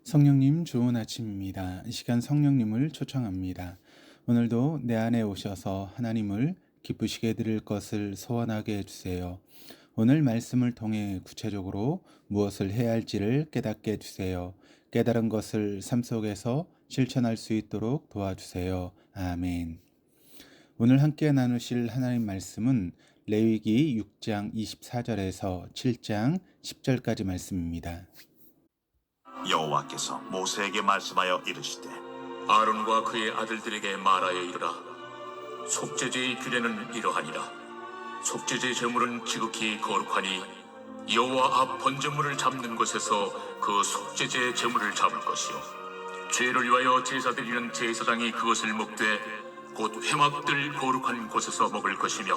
성령님 좋은 아침입니다. 이 시간 성령님을 초청합니다. 오늘도 내 안에 오셔서 하나님을 기쁘시게 드릴 것을 소원하게 해주세요. 오늘 말씀을 통해 구체적으로 무엇을 해야 할지를 깨닫게 해주세요. 깨달은 것을 삶 속에서 실천할 수 있도록 도와주세요. 아멘. 오늘 함께 나누실 하나님 말씀은 레위기 6장 24절에서 7장 10절까지 말씀입니다. 여호와께서 모세에게 말씀하여 이르시되 아론과 그의 아들들에게 말하여 이르라. 속죄제의 규례는 이러하니라. 속죄제 제물은 지극히 거룩하니 여호와 앞 번제물을 잡는 곳에서 그 속죄제 제물을 잡을 것이요, 죄를 위하여 제사 드리는 제사장이 그것을 먹되 곧 회막들 거룩한 곳에서 먹을 것이며,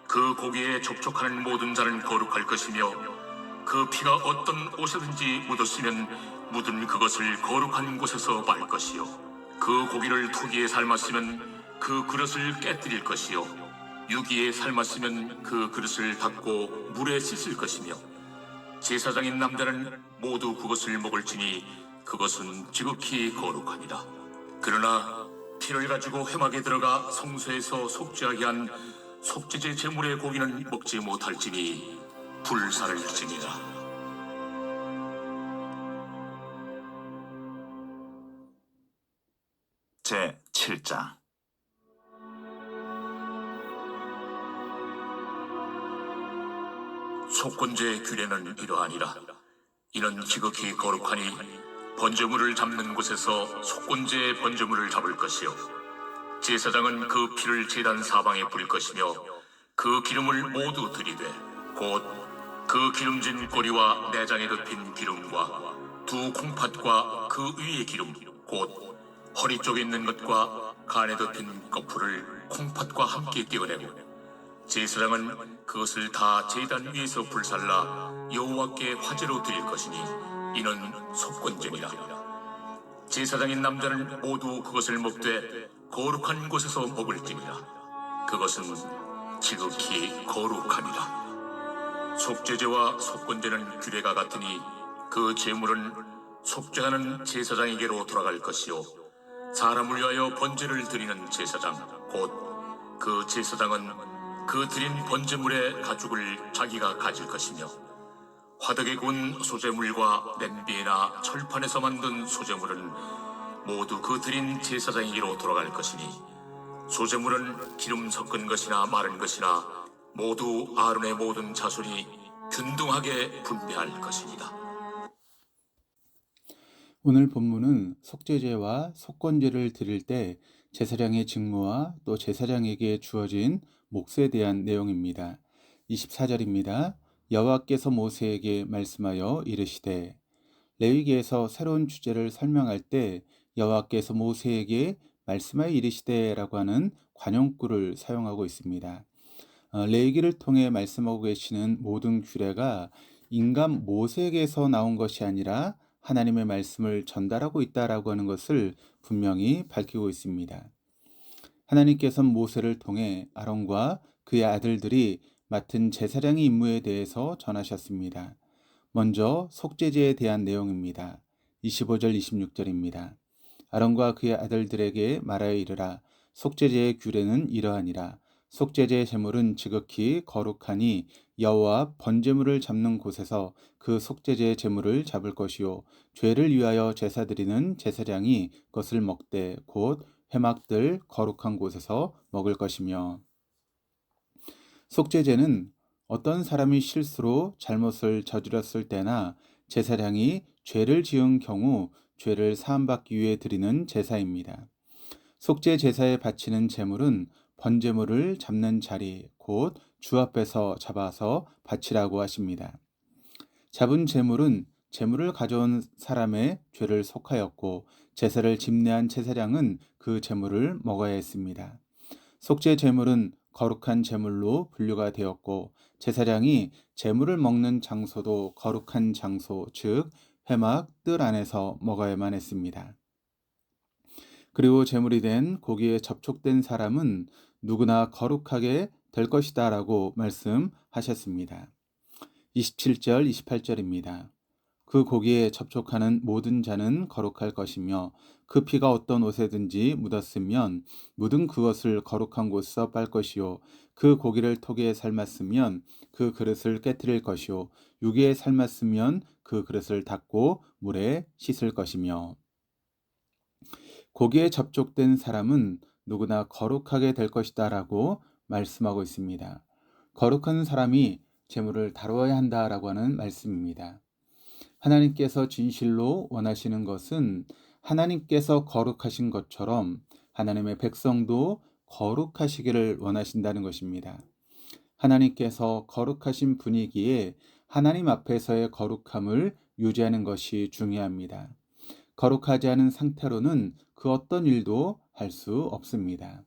그 고기에 접촉하는 모든 자는 거룩할 것이며, 그 피가 어떤 옷에든지 묻었으면 묻은 그것을 거룩한 곳에서 말 것이요, 그 고기를 투기에 삶았으면 그 그릇을 깨뜨릴 것이요, 유기에 삶았으면 그 그릇을 닦고 물에 씻을 것이며, 제사장인 남자는 모두 그것을 먹을지니 그것은 지극히 거룩하니라. 그러나 피를 가지고 회막에 들어가 성소에서 속죄하게 한 속죄제 제물의 고기는 먹지 못할지니 불살을지니라. 제 7장. 속건제의 규례는 이러하니라. 이는 지극히 거룩하니 번제물을 잡는 곳에서 속건제의 번제물을 잡을 것이요, 제사장은 그 피를 제단 사방에 뿌릴 것이며, 그 기름을 모두 들이되 곧 그 기름진 꼬리와 내장에 덮인 기름과 두 콩팥과 그 위의 기름 곧 허리 쪽에 있는 것과 간에 덮인 거풀을 콩팥과 함께 떼어내고, 제사장은 그것을 다 제단 위에서 불살라 여호와께 화제로 드릴 것이니 이는 속건제니라. 제사장인 남자는 모두 그것을 먹되 거룩한 곳에서 먹을지니라. 그것은 지극히 거룩하니라. 속죄제와 속건제는 규례가 같으니 그 제물은 속죄하는 제사장에게로 돌아갈 것이요, 사람을 위하여 번제를 드리는 제사장 곧 그 제사장은 그 드린 번제물의 가죽을 자기가 가질 것이며, 화덕에 구운 소제물과 냄비나 철판에서 만든 소제물은 모두 그 드린 제사장에게로 돌아갈 것이니, 소제물은 기름 섞은 것이나 마른 것이나 모두 아론의 모든 자손이 균등하게 분배할 것이니라. 오늘 본문은 속죄제와 속건제를 드릴 때 제사장의 직무와 또 제사장에게 주어진 몫에 대한 내용입니다. 24절입니다. 여호와께서 모세에게 말씀하여 이르시되. 레위기에서 새로운 주제를 설명할 때 여호와께서 모세에게 말씀하여 이르시되라고 하는 관용구를 사용하고 있습니다. 레위기를 통해 말씀하고 계시는 모든 규례가 인간 모세에게서 나온 것이 아니라 하나님의 말씀을 전달하고 있다라고 하는 것을 분명히 밝히고 있습니다. 하나님께서는 모세를 통해 아론과 그의 아들들이 맡은 제사장의 임무에 대해서 전하셨습니다. 먼저 속죄제에 대한 내용입니다. 25절 26절입니다. 아론과 그의 아들들에게 말하여 이르라. 속죄제의 규례는 이러하니라. 속죄제의 제물은 지극히 거룩하니 여호와 번제물을 잡는 곳에서 그 속죄제의 제물을 잡을 것이요, 죄를 위하여 제사 드리는 제사장이 그것을 먹되 곧 회막들 거룩한 곳에서 먹을 것이며. 속죄제는 어떤 사람이 실수로 잘못을 저질렀을 때나 제사장이 죄를 지은 경우 죄를 사함받기 위해 드리는 제사입니다. 속죄 제사에 바치는 제물은 번제물을 잡는 자리, 곧 주 앞에서 잡아서 바치라고 하십니다. 잡은 제물은 제물을 가져온 사람의 죄를 속하였고, 제사를 집례한 제사장은 그 제물을 먹어야 했습니다. 속죄 제물은 거룩한 제물로 분류가 되었고, 제사장이 제물을 먹는 장소도 거룩한 장소, 즉 회막 뜰 안에서 먹어야만 했습니다. 그리고 제물이 된 고기에 접촉된 사람은 누구나 거룩하게 될 것이다 라고 말씀하셨습니다. 27절, 28절입니다. 그 고기에 접촉하는 모든 자는 거룩할 것이며 그 피가 어떤 옷에든지 묻었으면 묻은 그것을 거룩한 곳에서 빨 것이요 그 고기를 토기에 삶았으면 그 그릇을 깨뜨릴 것이요 유기에 삶았으면 그 그릇을 닦고 물에 씻을 것이며 고기에 접촉된 사람은 누구나 거룩하게 될 것이다 라고 말씀하고 있습니다. 거룩한 사람이 재물을 다루어야 한다라고 하는 말씀입니다. 하나님께서 진실로 원하시는 것은 하나님께서 거룩하신 것처럼 하나님의 백성도 거룩하시기를 원하신다는 것입니다. 하나님께서 거룩하신 분위기에 하나님 앞에서의 거룩함을 유지하는 것이 중요합니다. 거룩하지 않은 상태로는 그 어떤 일도 할 수 없습니다.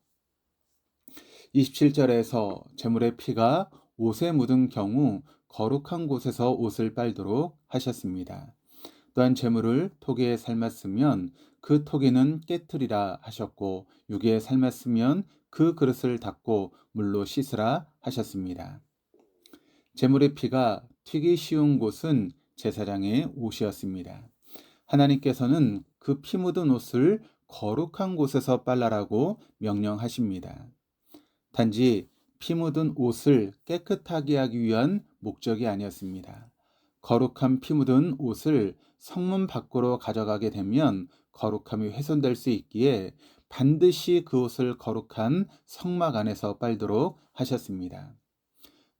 27절에서 제물의 피가 옷에 묻은 경우 거룩한 곳에서 옷을 빨도록 하셨습니다. 또한 제물을 토기에 삶았으면 그 토기는 깨트리라 하셨고 유기에 삶았으면 그 그릇을 닦고 물로 씻으라 하셨습니다. 제물의 피가 튀기 쉬운 곳은 제사장의 옷이었습니다. 하나님께서는 그 피 묻은 옷을 거룩한 곳에서 빨라라고 명령하십니다. 단지 피 묻은 옷을 깨끗하게 하기 위한 목적이 아니었습니다. 거룩한 피 묻은 옷을 성문 밖으로 가져가게 되면 거룩함이 훼손될 수 있기에 반드시 그 옷을 거룩한 성막 안에서 빨도록 하셨습니다.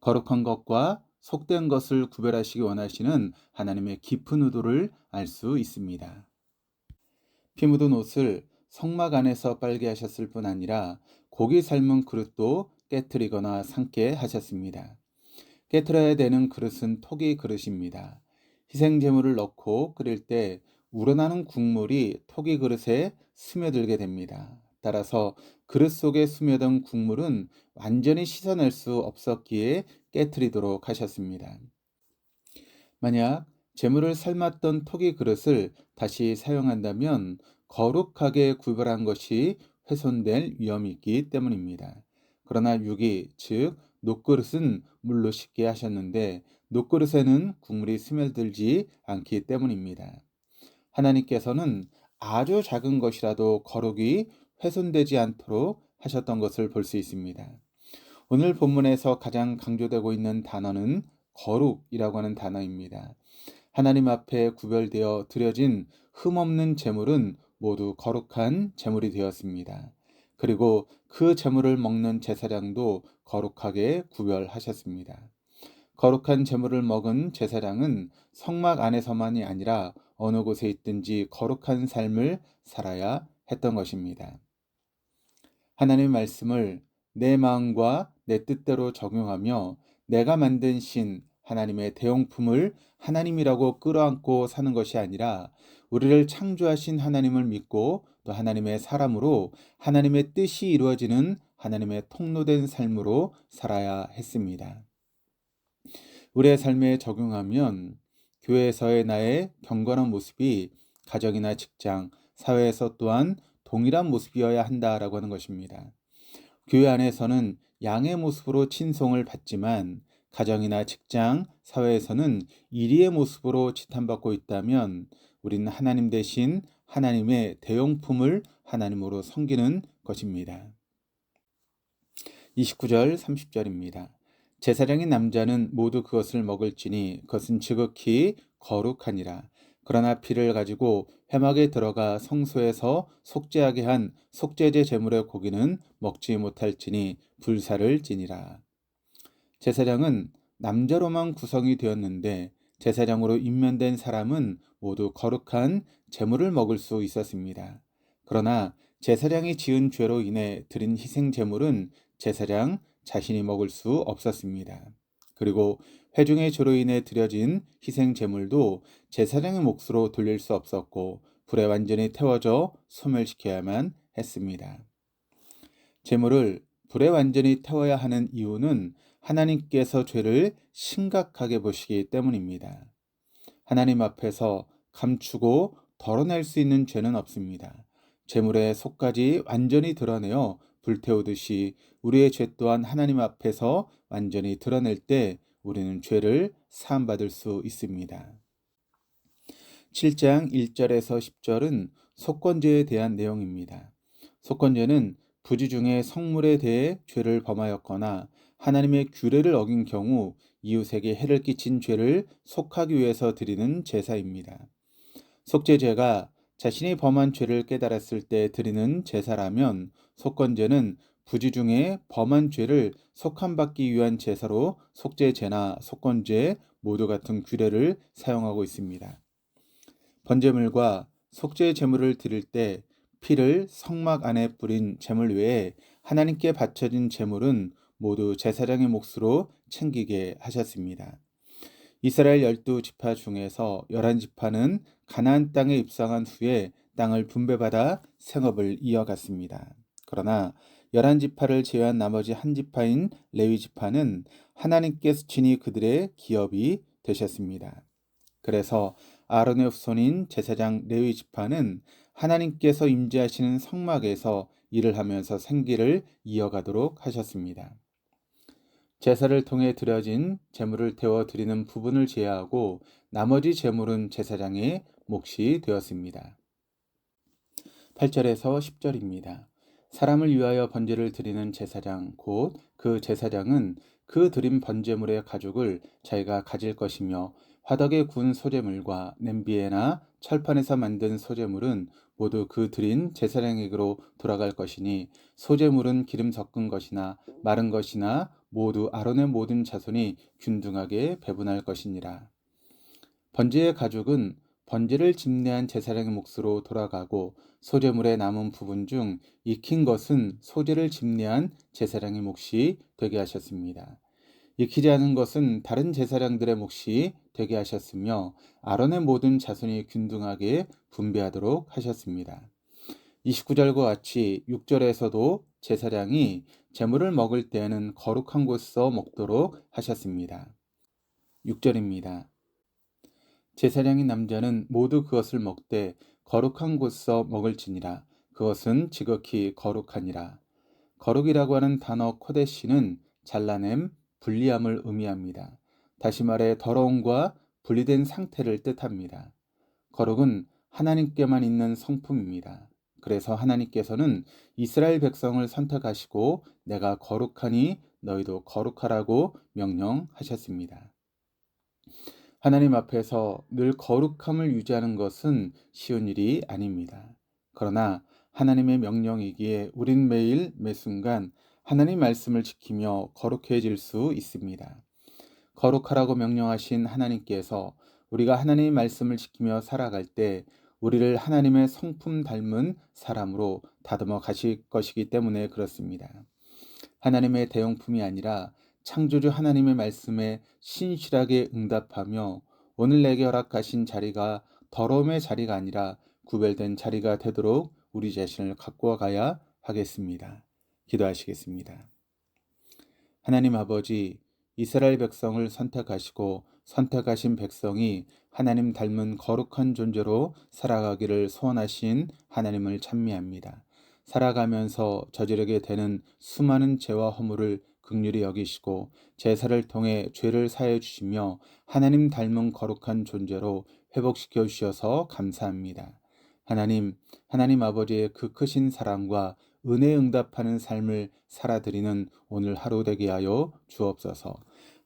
거룩한 것과 속된 것을 구별하시기 원하시는 하나님의 깊은 의도를 알 수 있습니다. 피 묻은 옷을 성막 안에서 빨게 하셨을 뿐 아니라 고기 삶은 그릇도 깨트리거나 삶게 하셨습니다. 깨트려야 되는 그릇은 토기 그릇입니다. 희생제물을 넣고 끓일 때 우러나는 국물이 토기 그릇에 스며들게 됩니다. 따라서 그릇 속에 스며든 국물은 완전히 씻어낼 수 없었기에 깨트리도록 하셨습니다. 만약 제물을 삶았던 토기 그릇을 다시 사용한다면 거룩하게 구별한 것이 훼손될 위험이 있기 때문입니다. 그러나 유기, 즉 녹그릇은 물로 씻게 하셨는데 녹그릇에는 국물이 스며들지 않기 때문입니다. 하나님께서는 아주 작은 것이라도 거룩이 훼손되지 않도록 하셨던 것을 볼 수 있습니다. 오늘 본문에서 가장 강조되고 있는 단어는 거룩이라고 하는 단어입니다. 하나님 앞에 구별되어 드려진 흠없는 제물은 모두 거룩한 제물이 되었습니다. 그리고 그 제물을 먹는 제사장도 거룩하게 구별하셨습니다. 거룩한 제물을 먹은 제사장은 성막 안에서만이 아니라 어느 곳에 있든지 거룩한 삶을 살아야 했던 것입니다. 하나님의 말씀을 내 마음과 내 뜻대로 적용하며 내가 만든 신, 하나님의 대용품을 하나님이라고 끌어안고 사는 것이 아니라 우리를 창조하신 하나님을 믿고 또 하나님의 사람으로 하나님의 뜻이 이루어지는 하나님의 통로된 삶으로 살아야 했습니다. 우리의 삶에 적용하면 교회에서의 나의 경건한 모습이 가정이나 직장, 사회에서 또한 동일한 모습이어야 한다라고 하는 것입니다. 교회 안에서는 양의 모습으로 친송을 받지만 가정이나 직장, 사회에서는 이리의 모습으로 지탄받고 있다면 우리는 하나님 대신 하나님의 대용품을 하나님으로 섬기는 것입니다. 29절 30절입니다. 제사장인 남자는 모두 그것을 먹을지니 그것은 지극히 거룩하니라. 그러나 피를 가지고 회막에 들어가 성소에서 속죄하게 한 속죄제 제물의 고기는 먹지 못할지니 불사를 지니라. 제사장은 남자로만 구성이 되었는데 제사장으로 임면된 사람은 모두 거룩한 제물을 먹을 수 있었습니다. 그러나 제사장이 지은 죄로 인해 드린 희생 제물은 제사장 자신이 먹을 수 없었습니다. 그리고 회중의 죄로 인해 드려진 희생 제물도 제사장의 몫으로 돌릴 수 없었고 불에 완전히 태워져 소멸시켜야만 했습니다. 제물을 불에 완전히 태워야 하는 이유는 하나님께서 죄를 심각하게 보시기 때문입니다. 하나님 앞에서 감추고 덜어낼 수 있는 죄는 없습니다. 제물의 속까지 완전히 드러내어 불태우듯이 우리의 죄 또한 하나님 앞에서 완전히 드러낼 때 우리는 죄를 사함받을 수 있습니다. 7장 1절에서 10절은 속건제에 대한 내용입니다. 속건제는 부지 중에 성물에 대해 죄를 범하였거나 하나님의 규례를 어긴 경우 이웃에게 해를 끼친 죄를 속하기 위해서 드리는 제사입니다. 속죄제가 자신이 범한 죄를 깨달았을 때 드리는 제사라면 속건제는 부지 중에 범한 죄를 속함받기 위한 제사로 속죄제나 속건제 모두 같은 규례를 사용하고 있습니다. 번제물과 속죄 제물을 드릴 때 피를 성막 안에 뿌린 제물 외에 하나님께 바쳐진 제물은 모두 제사장의 몫으로 챙기게 하셨습니다. 이스라엘 12지파 중에서 11지파는 가나안 땅에 입성한 후에 땅을 분배받아 생업을 이어갔습니다. 그러나 11지파를 제외한 나머지 한 지파인 레위지파는 하나님께서 친히 그들의 기업이 되셨습니다. 그래서 아론의 후손인 제사장 레위지파는 하나님께서 임재하시는 성막에서 일을 하면서 생계를 이어가도록 하셨습니다. 제사를 통해 드려진 제물을 태워 드리는 부분을 제외하고 나머지 제물은 제사장의 몫이 되었습니다. 8절에서 10절입니다. 사람을 위하여 번제를 드리는 제사장 곧 그 제사장은 그 드린 번제물의 가죽을 자기가 가질 것이며 화덕에 구운 소제물과 냄비에나 철판에서 만든 소제물은 모두 그 드린 제사장에게로 돌아갈 것이니 소제물은 기름 섞은 것이나 마른 것이나 모두 아론의 모든 자손이 균등하게 배분할 것이니라. 번제의 가죽은 번제를 집례한 제사장의 몫으로 돌아가고 소제물의 남은 부분 중 익힌 것은 소제를 집례한 제사장의 몫이 되게 하셨습니다. 익히지 않은 것은 다른 제사장들의 몫이 되게 하셨으며 아론의 모든 자손이 균등하게 분배하도록 하셨습니다. 29절과 같이 6절에서도 제사장이 제물을 먹을 때에는 거룩한 곳에서 먹도록 하셨습니다. 6절입니다. 제사장인 남자는 모두 그것을 먹되 거룩한 곳에서 먹을지니라. 그것은 지극히 거룩하니라. 거룩이라고 하는 단어 코데시는 잘라냄, 분리함을 의미합니다. 다시 말해 더러움과 분리된 상태를 뜻합니다. 거룩은 하나님께만 있는 성품입니다. 그래서 하나님께서는 이스라엘 백성을 선택하시고 내가 거룩하니 너희도 거룩하라고 명령하셨습니다. 하나님 앞에서 늘 거룩함을 유지하는 것은 쉬운 일이 아닙니다. 그러나 하나님의 명령이기에 우린 매일 매순간 하나님 말씀을 지키며 거룩해질 수 있습니다. 거룩하라고 명령하신 하나님께서 우리가 하나님의 말씀을 지키며 살아갈 때 우리를 하나님의 성품 닮은 사람으로 다듬어 가실 것이기 때문에 그렇습니다. 하나님의 대용품이 아니라 창조주 하나님의 말씀에 신실하게 응답하며 오늘 내게 허락하신 자리가 더러움의 자리가 아니라 구별된 자리가 되도록 우리 자신을 가꾸어 가야 하겠습니다. 기도하시겠습니다. 하나님 아버지, 이스라엘 백성을 선택하시고 선택하신 백성이 하나님 닮은 거룩한 존재로 살아가기를 소원하신 하나님을 찬미합니다. 살아가면서 저지르게 되는 수많은 죄와 허물을 긍휼히 여기시고 제사를 통해 죄를 사해 주시며 하나님 닮은 거룩한 존재로 회복시켜 주셔서 감사합니다. 하나님 아버지의 그 크신 사랑과 은혜에 응답하는 삶을 살아드리는 오늘 하루 되게 하여 주옵소서.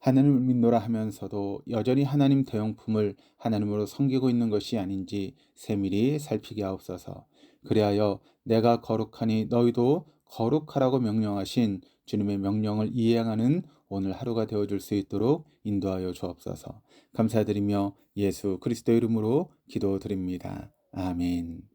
하나님을 믿노라 하면서도 여전히 하나님 대용품을 하나님으로 섬기고 있는 것이 아닌지 세밀히 살피게 하옵소서. 그리하여 내가 거룩하니 너희도 거룩하라고 명령하신 주님의 명령을 이행하는 오늘 하루가 되어줄 수 있도록 인도하여 주옵소서. 감사드리며 예수 그리스도 이름으로 기도드립니다. 아멘.